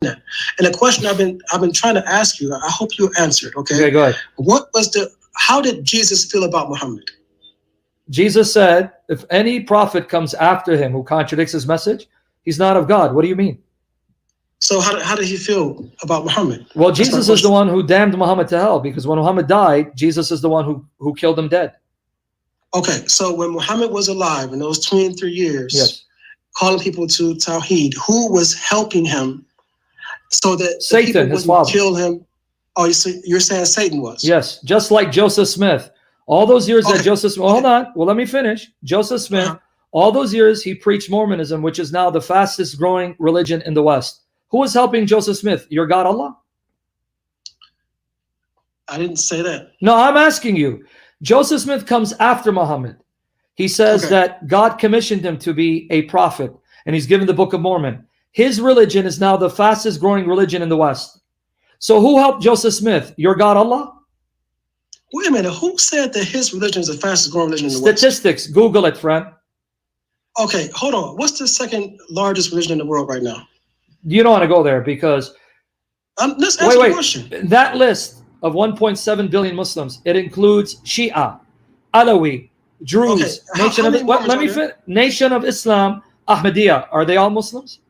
that. And the question I've been trying to ask you, I hope you answered. Okay. Okay, go ahead. How did Jesus feel about Muhammad? Jesus said, if any prophet comes after him who contradicts his message, he's not of God. What do you mean? So how did he feel about Muhammad? Well, Jesus is the one who damned Muhammad to hell, because when Muhammad died, Jesus is the one who killed him dead. Okay, so when Muhammad was alive in those 23 years, yes, calling people to Tawheed, who was helping him so that Satan, his father, kill him? Oh, you're saying Satan was? Yes, just like Joseph Smith. All those years that Joseph Smith, hold on, well, let me finish. Joseph Smith, all those years he preached Mormonism, which is now the fastest growing religion in the West. Who was helping Joseph Smith? Your God, Allah? I didn't say that. No, I'm asking you. Joseph Smith comes after Muhammad. He says that God commissioned him to be a prophet, and he's given the Book of Mormon. His religion is now the fastest growing religion in the West. So who helped Joseph Smith? Your God, Allah? Wait a minute. Who said that his religion is the fastest growing religion in the West? Statistics. Google it, friend. Okay, hold on. What's the second largest religion in the world right now? You don't want to go there because... let's ask the question. That list of 1.7 billion Muslims, it includes Shia, Alawi, Druze, Nation of Islam, Ahmadiyya. Are they all Muslims?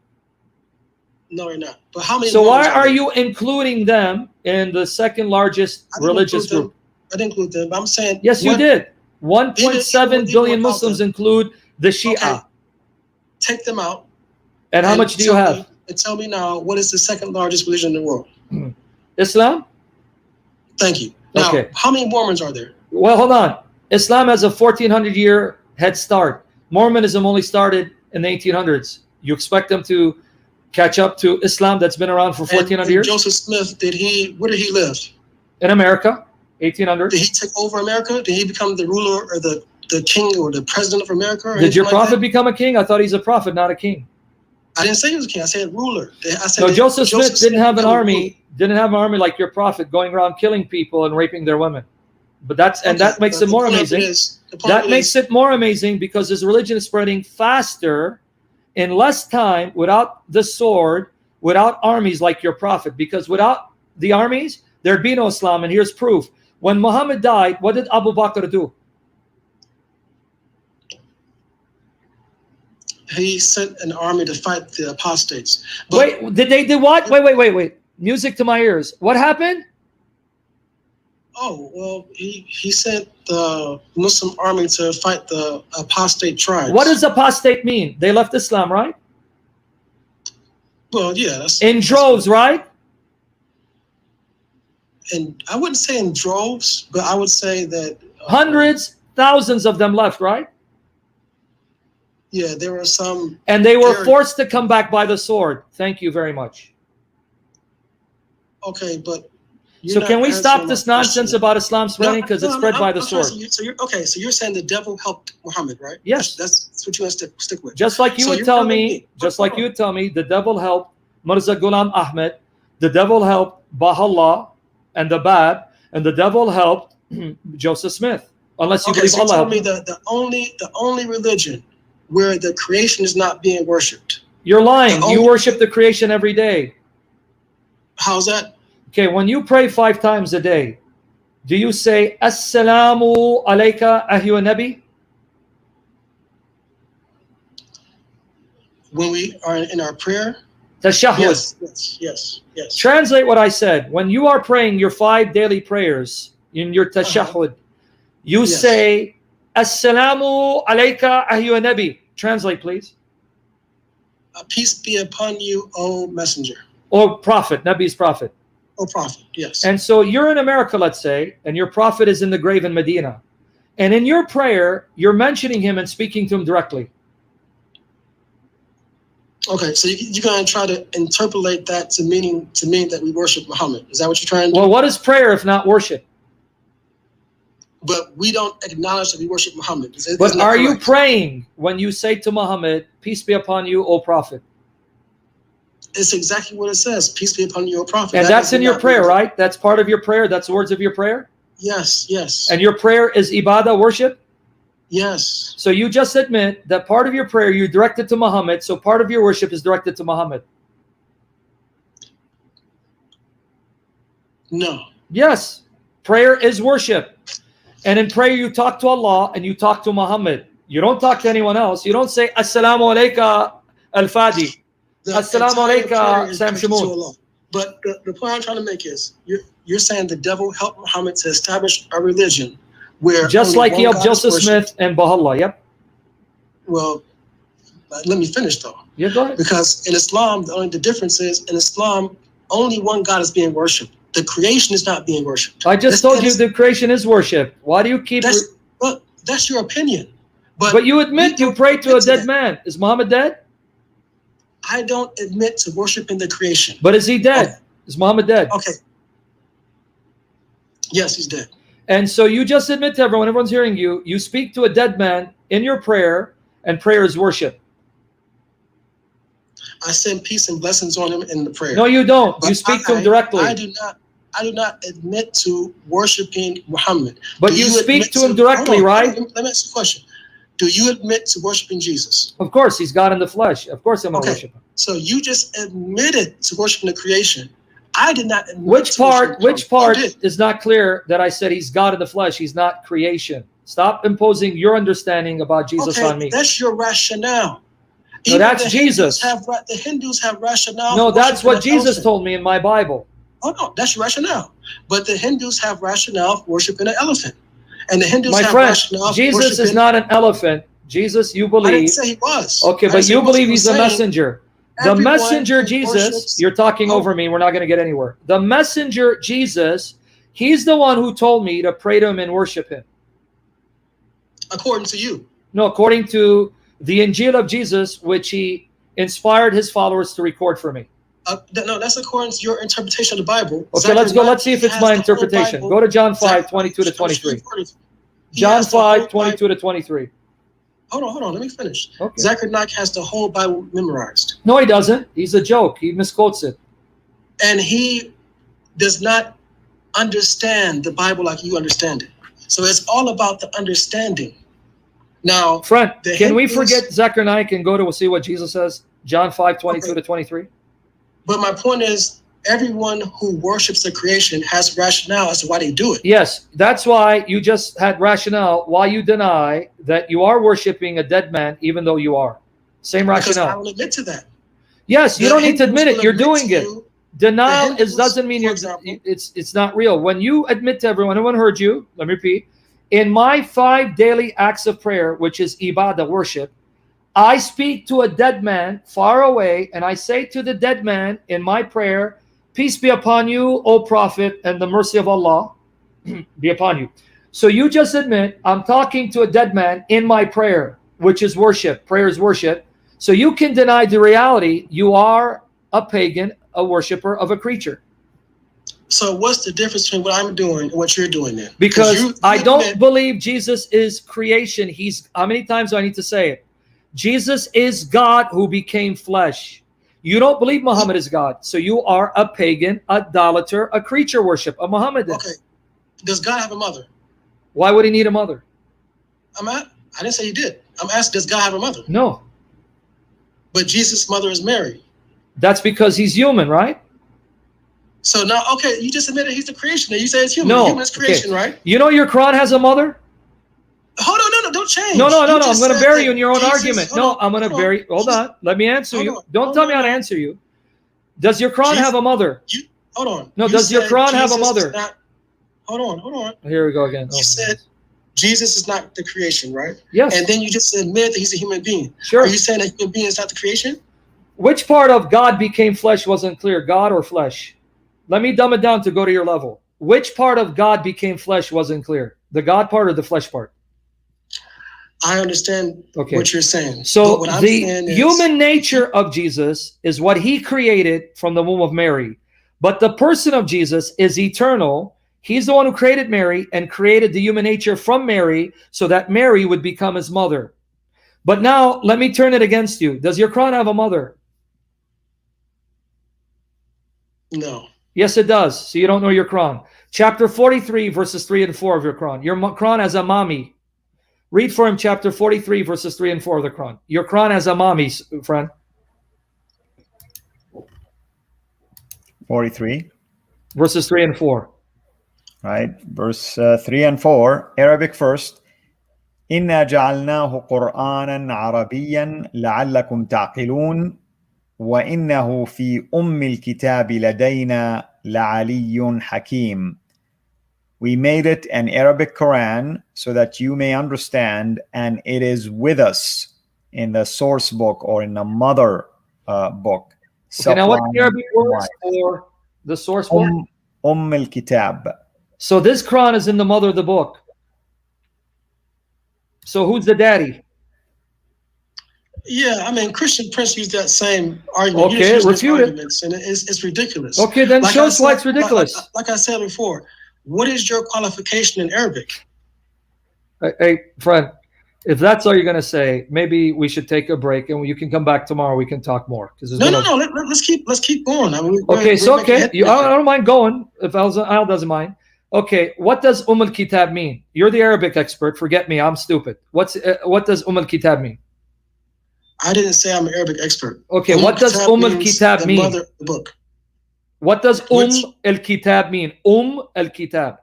No, they're not. But how many? So why are you including them in the second largest religious group? I didn't include them. I'm saying yes, you did. 1.7 billion Muslims include the Shia. Okay. Take them out. And how much do you have? And tell me now, what is the second largest religion in the world? Islam. Thank you. Now, how many Mormons are there? Well, hold on. Islam has a 1,400-year head start. Mormonism only started in the 1800s. You expect them to catch up to Islam that's been around for 1,400 years? Joseph Smith, where did he live? In America, 1800. Did he take over America? Did he become the ruler or the king or the president of America? Did your prophet become a king? I thought he's a prophet, not a king. I didn't say he was a king. I said ruler. No, Joseph Smith didn't have an army. Didn't have an army like your prophet going around killing people and raping their women. But that makes it more amazing. That makes it more amazing because his religion is spreading faster in less time without the sword, without armies like your prophet. Because without the armies, there'd be no Islam. And here's proof. When Muhammad died, what did Abu Bakr do? He sent an army to fight the apostates. Wait, did they do what? Wait. Music to my ears. What happened? Oh, well, he sent the Muslim army to fight the apostate tribes. What does apostate mean? They left Islam, right? Well, yeah. In droves, right? And I wouldn't say in droves, but I would say that... hundreds, thousands of them left, right? Yeah, there were some... And they were forced to come back by the sword. Thank you very much. Okay, but... So can we stop this nonsense about Islam spreading because it's spread by the sword? So you're saying the devil helped Muhammad, right? Yes. That's what you want to stick with. Just like you would tell me, the devil helped Mirza Ghulam Ahmed, the devil helped Baha'u'llah and the Bab, and the devil helped Joseph Smith. Unless you believe Allah. Tell me the only religion where the creation is not being worshipped. You're lying. You worship the creation every day. How's that? Okay, when you pray 5 times a day, do you say Assalamu alayka ayyuhan nabi? When we are in our prayer? Tashahhud. Yes. Translate what I said. When you are praying your 5 daily prayers in your tashahhud, you say Assalamu alayka ayyuhan nabi. Translate, please. Peace be upon you, O messenger. Or prophet, Nabi's prophet. Oh, prophet, yes. And so you're in America, let's say, and your prophet is in the grave in Medina. And in your prayer, you're mentioning him and speaking to him directly. Okay, so you're going to try to interpolate that to mean that we worship Muhammad. Is that what you're trying to do? Well, what is prayer if not worship? But we don't acknowledge that we worship Muhammad. But are you praying when you say to Muhammad, peace be upon you, O prophet? It's exactly what it says. Peace be upon you, O prophet. And that's in your prayer, right? That's part of your prayer. That's the words of your prayer? Yes. And your prayer is ibadah, worship? Yes. So you just admit that part of your prayer you directed to Muhammad, so part of your worship is directed to Muhammad. No. Yes. Prayer is worship. And in prayer, you talk to Allah and you talk to Muhammad. You don't talk to anyone else. You don't say, Assalamu alaikum al-Fadi. Assalamu alaikum, Sam Shamoun. But the point I'm trying to make is, you're saying the devil helped Muhammad to establish a religion where just like he helped Joseph Smith and Baha'u'llah. Yep. Well, let me finish though. Yeah, go ahead. Because in Islam, the difference is in Islam, only one God is being worshipped. The creation is not being worshipped. I just told you the creation is worship. Why do you keep? That's your opinion. But you admit you pray to a dead man. Is Muhammad dead? I don't admit to worshiping the creation. But is he dead? Okay. Is Muhammad dead? Okay. Yes, he's dead. And so you just admit to everyone, everyone's hearing you, you speak to a dead man in your prayer, and prayer is worship. I send peace and blessings on him in the prayer. No, you don't. But you speak to him directly. I do not admit to worshiping Muhammad. But you speak to him directly, right? Let me ask you a question. Do you admit to worshiping Jesus? Of course, he's God in the flesh. Of course I'm going to worship him. So you just admitted to worshiping the creation. I did not admit Which part is not clear that I said he's God in the flesh, he's not creation. Stop imposing your understanding about Jesus on me. That's your rationale. No, that's Jesus. The Hindus have rationale. No, that's what Jesus told me in my Bible. Oh, no, that's your rationale. But the Hindus have rationale for worshiping an elephant. And the Hindus have rationale. Jesus is not an elephant. Jesus, you believe. I didn't say he was. Okay, but you believe he's a messenger. The messenger Jesus, you're talking over me. We're not going to get anywhere. The messenger Jesus, he's the one who told me to pray to him and worship him. According to you. No, according to the Injil of Jesus, which he inspired his followers to record for me. No, that's according to your interpretation of the Bible. Okay, let's go. Let's see if it's my interpretation. Go to John 5, 22 to 23. John 5, 22 to 23. Hold on. Let me finish. Okay. Zakir Naik has the whole Bible memorized. No, he doesn't. He's a joke. He misquotes it. And he does not understand the Bible like you understand it. So it's all about the understanding. Now, friend, can we forget Zakir Naik and go to see what Jesus says? John 5, 22 to 23. But my point is, everyone who worships the creation has rationale as to why they do it. Yes, that's why you just had rationale why you deny that you are worshiping a dead man, even though you are. Same rationale. Because I don't admit to that. Yes, you don't need to admit it. You're doing it. Denial doesn't mean it's not real. When you admit to everyone heard you, let me repeat, in my 5 daily acts of prayer, which is ibadah, worship, I speak to a dead man far away, and I say to the dead man in my prayer, peace be upon you, O Prophet, and the mercy of Allah be upon you. So you just admit, I'm talking to a dead man in my prayer, which is worship. Prayer is worship. So you can deny the reality. You are a pagan, a worshiper of a creature. So what's the difference between what I'm doing and what you're doing then? Because I don't believe Jesus is creation. How many times do I need to say it? Jesus is God who became flesh. You don't believe Muhammad is God. So you are a pagan, idolater, a creature worship, a Mohammedan. Okay. Does God have a mother? Why would he need a mother? I didn't say he did. I'm asking, does God have a mother? No. But Jesus' mother is Mary. That's because he's human, right? So now, okay, you just admitted he's the creation. You say it's human. No. Human is creation, right? You know your Quran has a mother? Hold on, no, don't change. No. I'm going to bury you in your own argument. No, I'm going to bury. Hold on. Let me answer you. Don't tell me how to answer you. Does your Quran have a mother? Hold on. No, does your Quran have a mother? Hold on. Here we go again. You said Jesus is not the creation, right? Yes. And then you just admit that he's a human being. Sure. Are you saying that human being is not the creation? Which part of God became flesh wasn't clear? God or flesh? Let me dumb it down to go to your level. Which part of God became flesh wasn't clear? The God part or the flesh part? I understand what you're saying. So the human nature of Jesus is what he created from the womb of Mary. But the person of Jesus is eternal. He's the one who created Mary and created the human nature from Mary so that Mary would become his mother. But now let me turn it against you. Does your Quran have a mother? No. Yes, it does. So you don't know your Quran. Chapter 43, verses 3 and 4 of your Quran. Your Quran has a mommy. Read for him chapter 43, verses 3 and 4 of the Quran. Your Quran has a mommy, friend. 43. verses 3 and 4. Right, verse 3 and 4, Arabic first. إنا جعلناه قرآنا عربيا لعلكم تعقلون وإنه في الكتاب لدينا لعلي حكيم. We made it an Arabic Quran so that you may understand, and it is with us in the source book or in the mother book. Okay, now what's the Arabic words for the source book? الكتاب. So this Quran is in the mother of the book. So who's the daddy? Yeah, I mean, Christian Prince used that same argument. Okay, refute it. And it's ridiculous. Okay, then show us why it's ridiculous. Like I said before, what is your qualification in Arabic? Hey, friend, if that's all you're going to say, maybe we should take a break and you can come back tomorrow. We can talk more. No. Let's keep going. I mean, okay, so okay, I don't mind going if Al doesn't mind. Okay, what does al-Kitab mean? You're the Arabic expert. Forget me. I'm stupid. What does al-Kitab mean? I didn't say I'm an Arabic expert. Okay, what does al-Kitab mean? Mother the book. What does al-Kitab mean? Al-Kitab.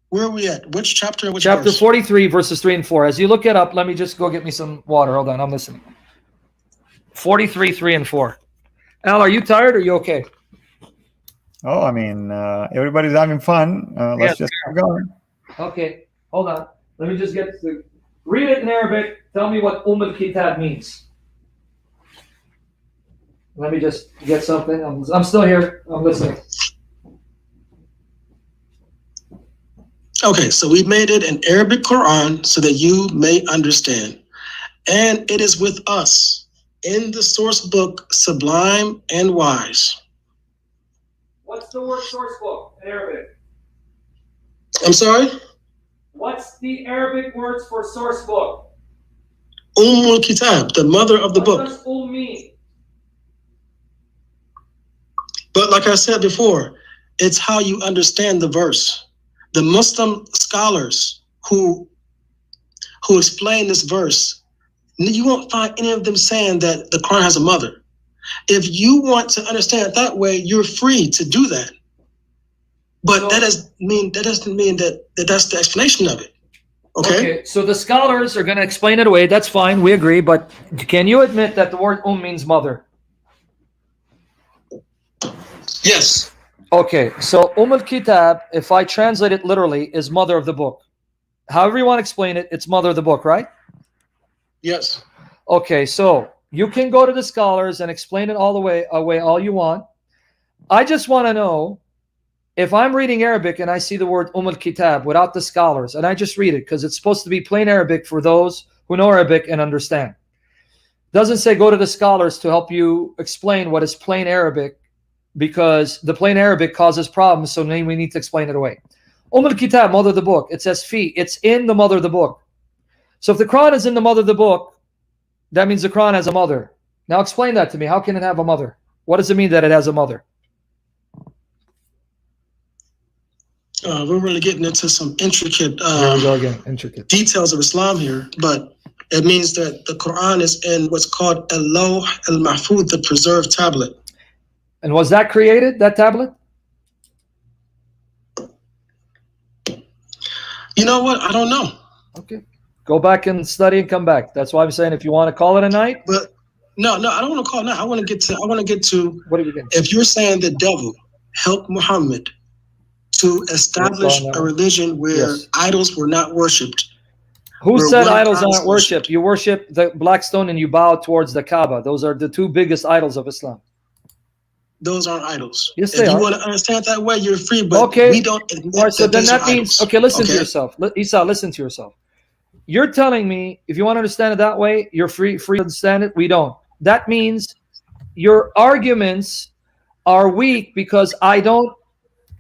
Where are we at? Which chapter? Which chapter verse? 43, verses 3 and 4. As you look it up, let me just go get me some water. Hold on, I'm listening. 43, 3 and 4. Al, are you tired or are you okay? Oh, I mean, everybody's having fun. Let's just keep going. Okay, hold on. Let me just get to read it in Arabic. Tell me what al-Kitab means. Let me just get something. I'm still here. I'm listening. Okay, so we made it an Arabic Quran so that you may understand. And it is with us in the source book, sublime and wise. What's the word source book in Arabic? I'm sorry? What's the Arabic words for source book? Kitab, the mother of the book. What does mean? But like I said before, it's how you understand the verse. The Muslim scholars who explain this verse, you won't find any of them saying that the Quran has a mother. If you want to understand it that way, you're free to do that. But that doesn't mean that that's the explanation of it. Okay? So the scholars are going to explain it away. That's fine. We agree. But can you admit that the word means mother? Yes. Okay, so al-Kitab, if I translate it literally, is mother of the book. However you want to explain it, it's mother of the book, right? Yes. Okay, so you can go to the scholars and explain it all the way all you want. I just want to know, if I'm reading Arabic and I see the word al-Kitab without the scholars, and I just read it because it's supposed to be plain Arabic for those who know Arabic and understand. It doesn't say go to the scholars to help you explain what is plain Arabic, because the plain Arabic causes problems, so we need to explain it away. Kitab, mother of the book. It says fi. It's in the mother of the book. So if the Quran is in the mother of the book, that means the Quran has a mother. Now explain that to me. How can it have a mother? What does it mean that it has a mother? We're really getting into some intricate, details of Islam here, but it means that the Quran is in what's called al-Lawh al-Mahfuz, the preserved tablet. And was that created, that tablet? You know what? I don't know. Okay. Go back and study and come back. That's why I'm saying if you want to call it a night. But no, I don't want to call it a night. I want to get to what are you getting? If you're saying the devil helped Muhammad to establish a religion where idols were not worshipped. Who said idols aren't worshipped? You worship the black stone and you bow towards the Kaaba. Those are the two biggest idols of Islam. Those aren't idols. Yes, they are. If you want to understand it that way, you're free, but we don't admit all right, so then that means, idols. okay, listen to yourself. Isa, listen to yourself. You're telling me, if you want to understand it that way, you're free to understand it. We don't. That means your arguments are weak because I don't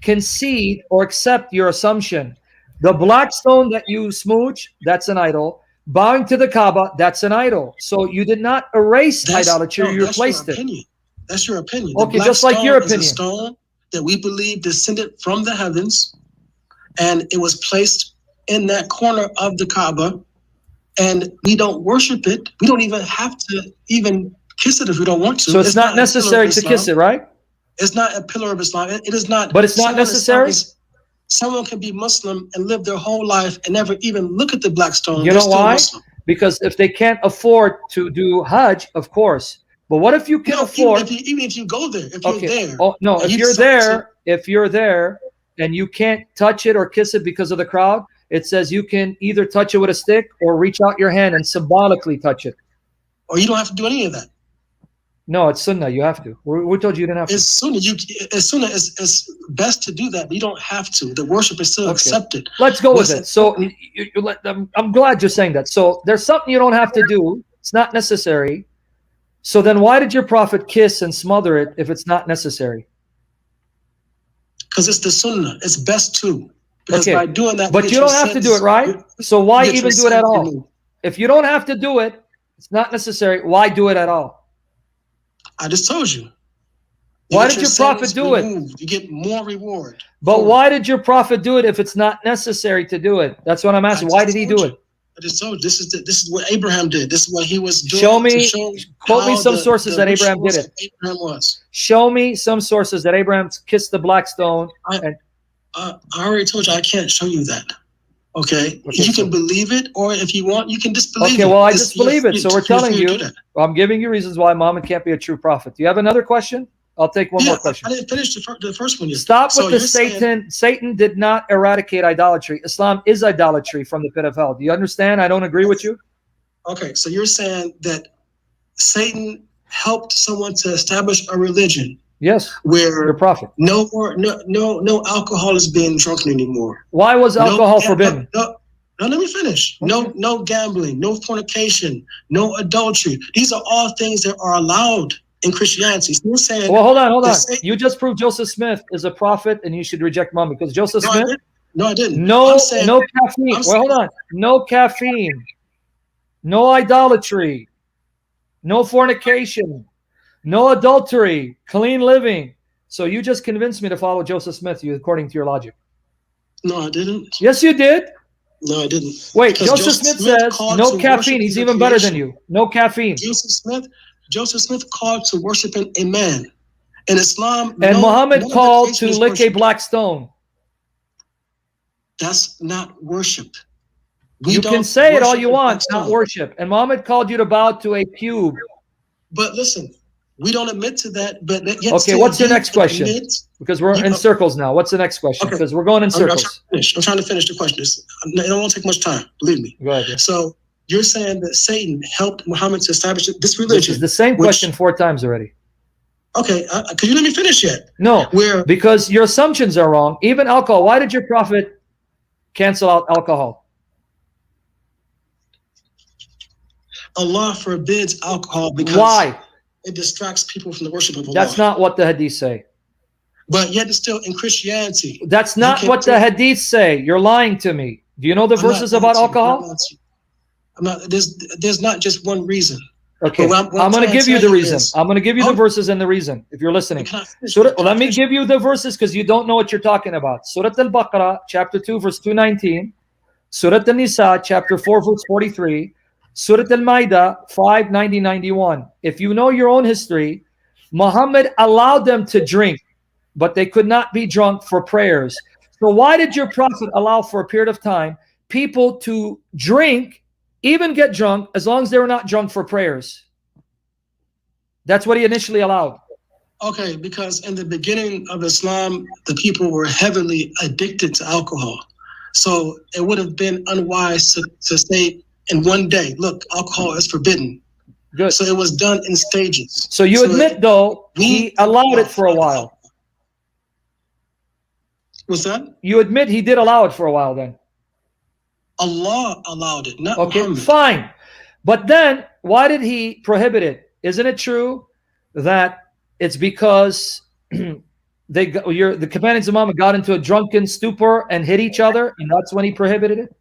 concede or accept your assumption. The black stone that you smooch, that's an idol. Bowing to the Kaaba, that's an idol. So you did not erase idolatry, you replaced it. That's your opinion. Okay, just like your opinion. Is a stone that we believe descended from the heavens, and it was placed in that corner of the Kaaba, and we don't worship it. We don't even have to even kiss it if we don't want to. So it's not necessary to kiss it, right? It's not a pillar of Islam. It is not. But it's not necessary. Someone can be Muslim and live their whole life and never even look at the black stone. You know why? Because if they can't afford to do Hajj, of course. But what if you can afford? Even if you go there, if you're there. Oh no, if you're there and you can't touch it or kiss it because of the crowd, it says you can either touch it with a stick or reach out your hand and symbolically touch it. Or you don't have to do any of that. No, it's sunnah. You have to. We told you didn't have to. It's sunnah. It's best to do that. But you don't have to. The worship is still accepted. Let's go with it. So I'm glad you're saying that. So there's something you don't have to do. It's not necessary. So then why did your prophet kiss and smother it if it's not necessary? Because it's the sunnah. It's best to. Because by doing that, but you don't have to do it, right? So why even do it at all? If you don't have to do it, it's not necessary. Why do it at all? I just told you. Why did your prophet do it? You get more reward. But why did your prophet do it if it's not necessary to do it? That's what I'm asking. Why did he do it? I just told you. This is what Abraham did. This is what he was doing. Quote me some sources that Abraham did it. Abraham was. Show me some sources that Abraham kissed the black stone. I already told you I can't show you that. Okay, you can believe it, or if you want, you can disbelieve it. Okay, well, I disbelieve it. So we're telling you, I'm giving you reasons why Muhammad can't be a true prophet. Do you have another question? I'll take one more question. I didn't finish the first one yet. Stop with the Satan. Satan did not eradicate idolatry. Islam is idolatry from the pit of hell. Do you understand? I don't agree with you. Okay, so you're saying that Satan helped someone to establish a religion. Yes, where your prophet. No alcohol is being drunken anymore. Why was alcohol forbidden? No, let me finish. Okay. No gambling, no fornication, no adultery. These are all things that are allowed in Christianity. So you're saying, well, hold on. You just proved Joseph Smith is a prophet, and you should reject Muhammad because Joseph Smith. I didn't. No caffeine. Well, hold on. No caffeine. No idolatry. No fornication. No adultery, clean living. So you just convinced me to follow Joseph Smith, according to your logic. No, I didn't. Yes, you did. No, I didn't. Wait, Joseph Smith says no caffeine. He's even better than you. No caffeine. Joseph Smith called to worshiping a man. In Islam, and Muhammad called to lick a black stone. That's not worship. You can say it all you want, not worship. And Muhammad called you to bow to a cube. But listen, we don't admit to that. But okay, what's your next question? Because we're in circles now. What's the next question? Because we're going in circles. I'm trying to finish the question. It don't take much time, believe me. Go ahead. So you're saying that Satan helped Muhammad to establish this religion. This is the same question 4 times already. Okay, could you let me finish yet? No, because your assumptions are wrong. Even alcohol. Why did your prophet cancel out alcohol? Allah forbids alcohol because why? It distracts people from the worship of Allah. That's not what the hadith say. But yet it's still in Christianity. That's not what the hadith say. You're lying to me. Do you know the verses about alcohol? There's not just one reason. Okay, I'm going to give you the reason. I'm going to give you the verses and the reason, if you're listening. Let me give you the verses because you don't know what you're talking about. Surah Al-Baqarah, chapter 2, verse 219. Surah An-Nisa, chapter 4, verse 43. Surah Al-Ma'idah 5, 90, 91. If you know your own history, Muhammad allowed them to drink, but they could not be drunk for prayers. So why did your prophet allow for a period of time people to drink, even get drunk, as long as they were not drunk for prayers? That's what he initially allowed. Okay, because in the beginning of Islam, the people were heavily addicted to alcohol. So it would have been unwise to say, in one day, look, alcohol is forbidden. Good. So it was done in stages. So you admit, though, he allowed it for a while. What's that? You admit he did allow it for a while then. Allah allowed it, not Muhammad. Fine. But then, why did he prohibit it? Isn't it true that it's because the companions of Muhammad got into a drunken stupor and hit each other, and that's when he prohibited it?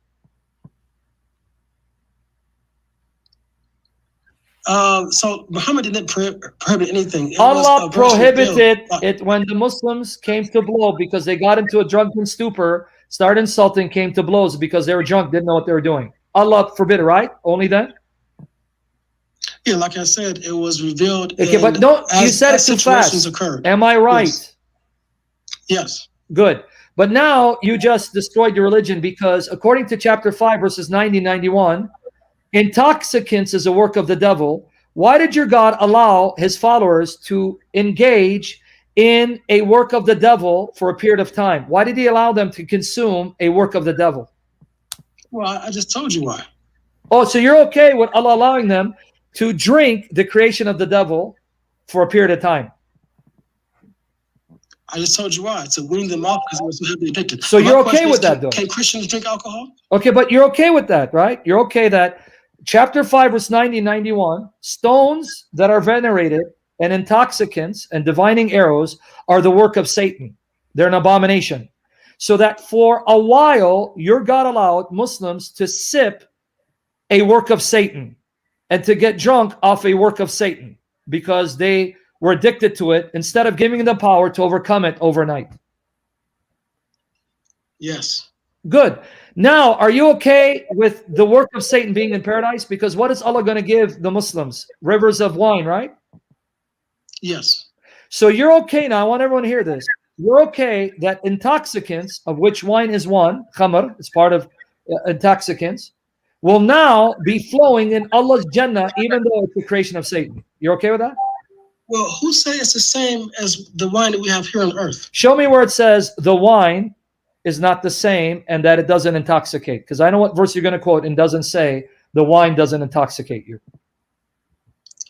So Muhammad didn't prohibit anything. Allah prohibited it when the Muslims came to blow because they got into a drunken stupor, started insulting, came to blows because they were drunk, didn't know what they were doing. Allah forbid it, right? Only then? Yeah, like I said, it was revealed. Okay, but don't, you said it too fast. Occurred. Am I right? Yes. Good. But now you just destroyed your religion, because according to chapter 5, verses 90 and 91, intoxicants is a work of the devil. Why did your God allow his followers to engage in a work of the devil for a period of time? Why did he allow them to consume a work of the devil? Well, I just told you why. Oh, so you're okay with Allah allowing them to drink the creation of the devil for a period of time? I just told you why. To wean them off because they were so heavily addicted. So you're okay with that, though? Can Christians drink alcohol? Okay, but you're okay with that, right? You're okay that chapter 5, verse 90 and 91, stones that are venerated and intoxicants and divining arrows are the work of Satan. They're an abomination. So that for a while, your God allowed Muslims to sip a work of Satan and to get drunk off a work of Satan because they were addicted to it, instead of giving them power to overcome it overnight. Yes. Good. Now, are you okay with the work of Satan being in paradise? Because what is Allah going to give the Muslims? Rivers of wine, right? Yes. So you're okay now. I want everyone to hear this. You're okay that intoxicants, of which wine is one, khamr, is part of intoxicants, will now be flowing in Allah's Jannah, even though it's the creation of Satan. You're okay with that? Well, who say it's the same as the wine that we have here on earth? Show me where it says the wine is not the same and that it doesn't intoxicate. Because I know what verse you're going to quote and doesn't say the wine doesn't intoxicate you.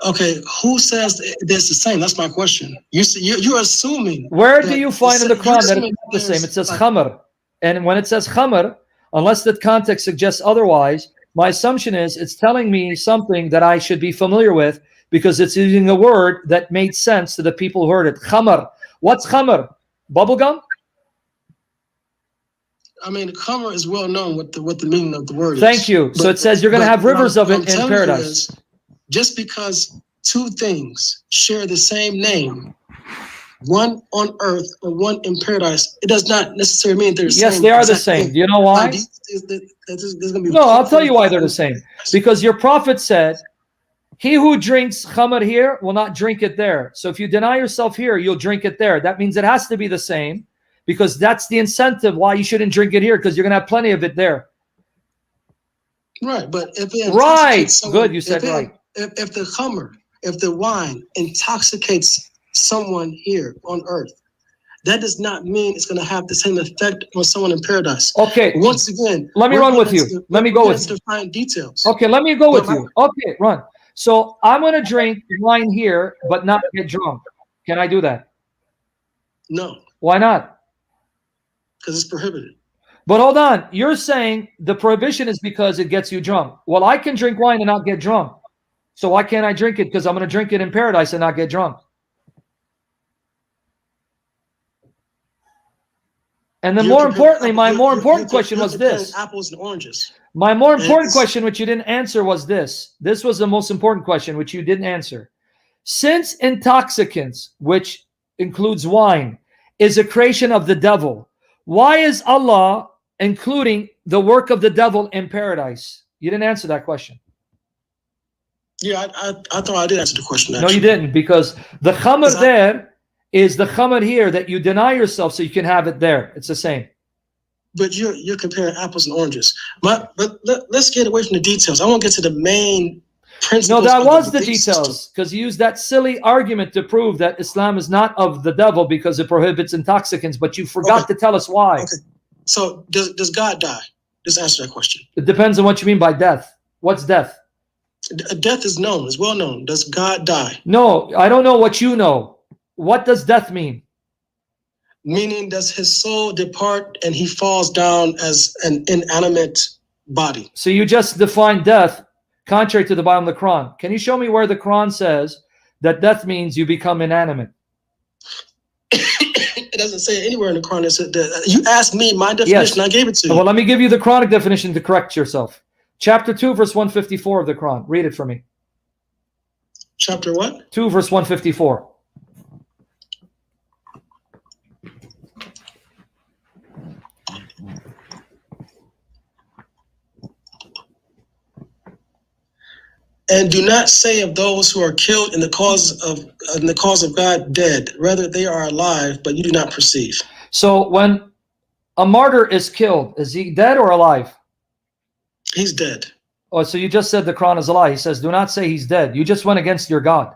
Okay, who says it's the same? That's my question. You're assuming. Where do you find in the Quran that it's not the same? It says khamr. And when it says khamr, unless the context suggests otherwise, my assumption is it's telling me something that I should be familiar with, because it's using a word that made sense to the people who heard it. Khamr. What's khamr? Bubblegum? I mean, khamr is well known what the meaning of the word is. Thank you. So it says you're going to have rivers of it in paradise. Just because two things share the same name, one on earth and one in paradise, it does not necessarily mean they're the same. Yes, they are the same. Do you know why? No, I'll tell you why they're the same. Because your prophet said, he who drinks khamr here will not drink it there. So if you deny yourself here, you'll drink it there. That means it has to be the same, because that's the incentive why you shouldn't drink it here, because you're going to have plenty of it there. Right, but if it right, someone, good, you said right. If the khamr, if the wine intoxicates someone here on earth, that does not mean it's going to have the same effect on someone in paradise. Okay. Once again, let me run with you. Let me go with you. Define details. Okay, let me go with you. Okay, run. So I'm going to drink wine here, but not get drunk. Can I do that? No. Why not? Because it's prohibited. But hold on. You're saying the prohibition is because it gets you drunk. Well, I can drink wine and not get drunk. So why can't I drink it? Because I'm going to drink it in paradise and not get drunk. And then more importantly, my more important question was this. Apples and oranges. My more important question, which you didn't answer, was this. This was the most important question, which you didn't answer. Since intoxicants, which includes wine, is a creation of the devil, why is Allah including the work of the devil in paradise? You didn't answer that question. Yeah, I thought I did answer the question. Actually. No, you didn't, because the khamr there is the khamr here that you deny yourself so you can have it there. It's the same. But you're comparing apples and oranges. But let's get away from the details. I want to get to the main principles. No, that was the details, because you used that silly argument to prove that Islam is not of the devil because it prohibits intoxicants, but you forgot to tell us why. Okay. So does God die? Just answer that question. It depends on what you mean by death. What's death? Death is known, is well known. Does God die? No, I don't know what you know. What does death mean? Meaning, does his soul depart and he falls down as an inanimate body? So you just define death contrary to the Bible and the Quran. Can you show me where the Quran says that death means you become inanimate? It doesn't say anywhere in the Quran. You asked me my definition, yes. I gave it to you. Well, let me give you the Quranic definition to correct yourself. Chapter 2, verse 154 of the Quran. Read it for me. Chapter what? 2, verse 154. And do not say of those who are killed in the cause of God dead. Rather, they are alive, but you do not perceive. So when a martyr is killed, is he dead or alive? He's dead. Oh, so you just said the Quran is a lie. He says, do not say he's dead. You just went against your God.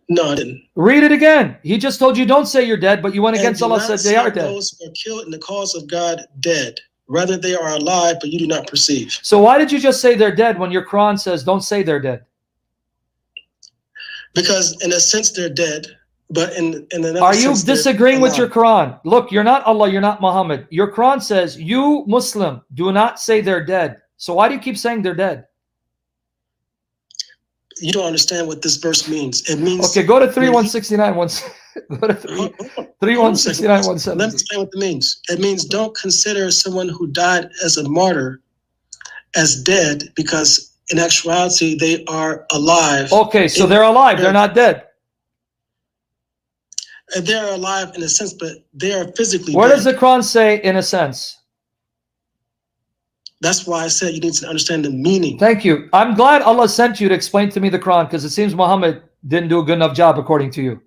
No, I didn't. Read it again. He just told you don't say you're dead, but you went against Allah, said they are dead. Those who are killed in the cause of God dead. Rather, they are alive, but you do not perceive. So why did you just say they're dead when your Quran says don't say they're dead? Because in a sense they're dead, but in another Are you sense, disagreeing with your Quran? Look, you're not Allah, you're not Muhammad. Your Quran says, you Muslim, do not say they're dead. So why do you keep saying they're dead? You don't understand what this verse means. It means... Okay, go to 3169 once. Go to 3169 170. Let me explain what it means. It means don't consider someone who died as a martyr as dead, because in actuality they are alive. Okay, so they're alive. They're not dead. They're alive in a sense, but they are physically Where dead. does the Quran say in a sense? That's why I said you need to understand the meaning. Thank you. I'm glad Allah sent you to explain to me the Quran, because it seems Muhammad didn't do a good enough job according to you.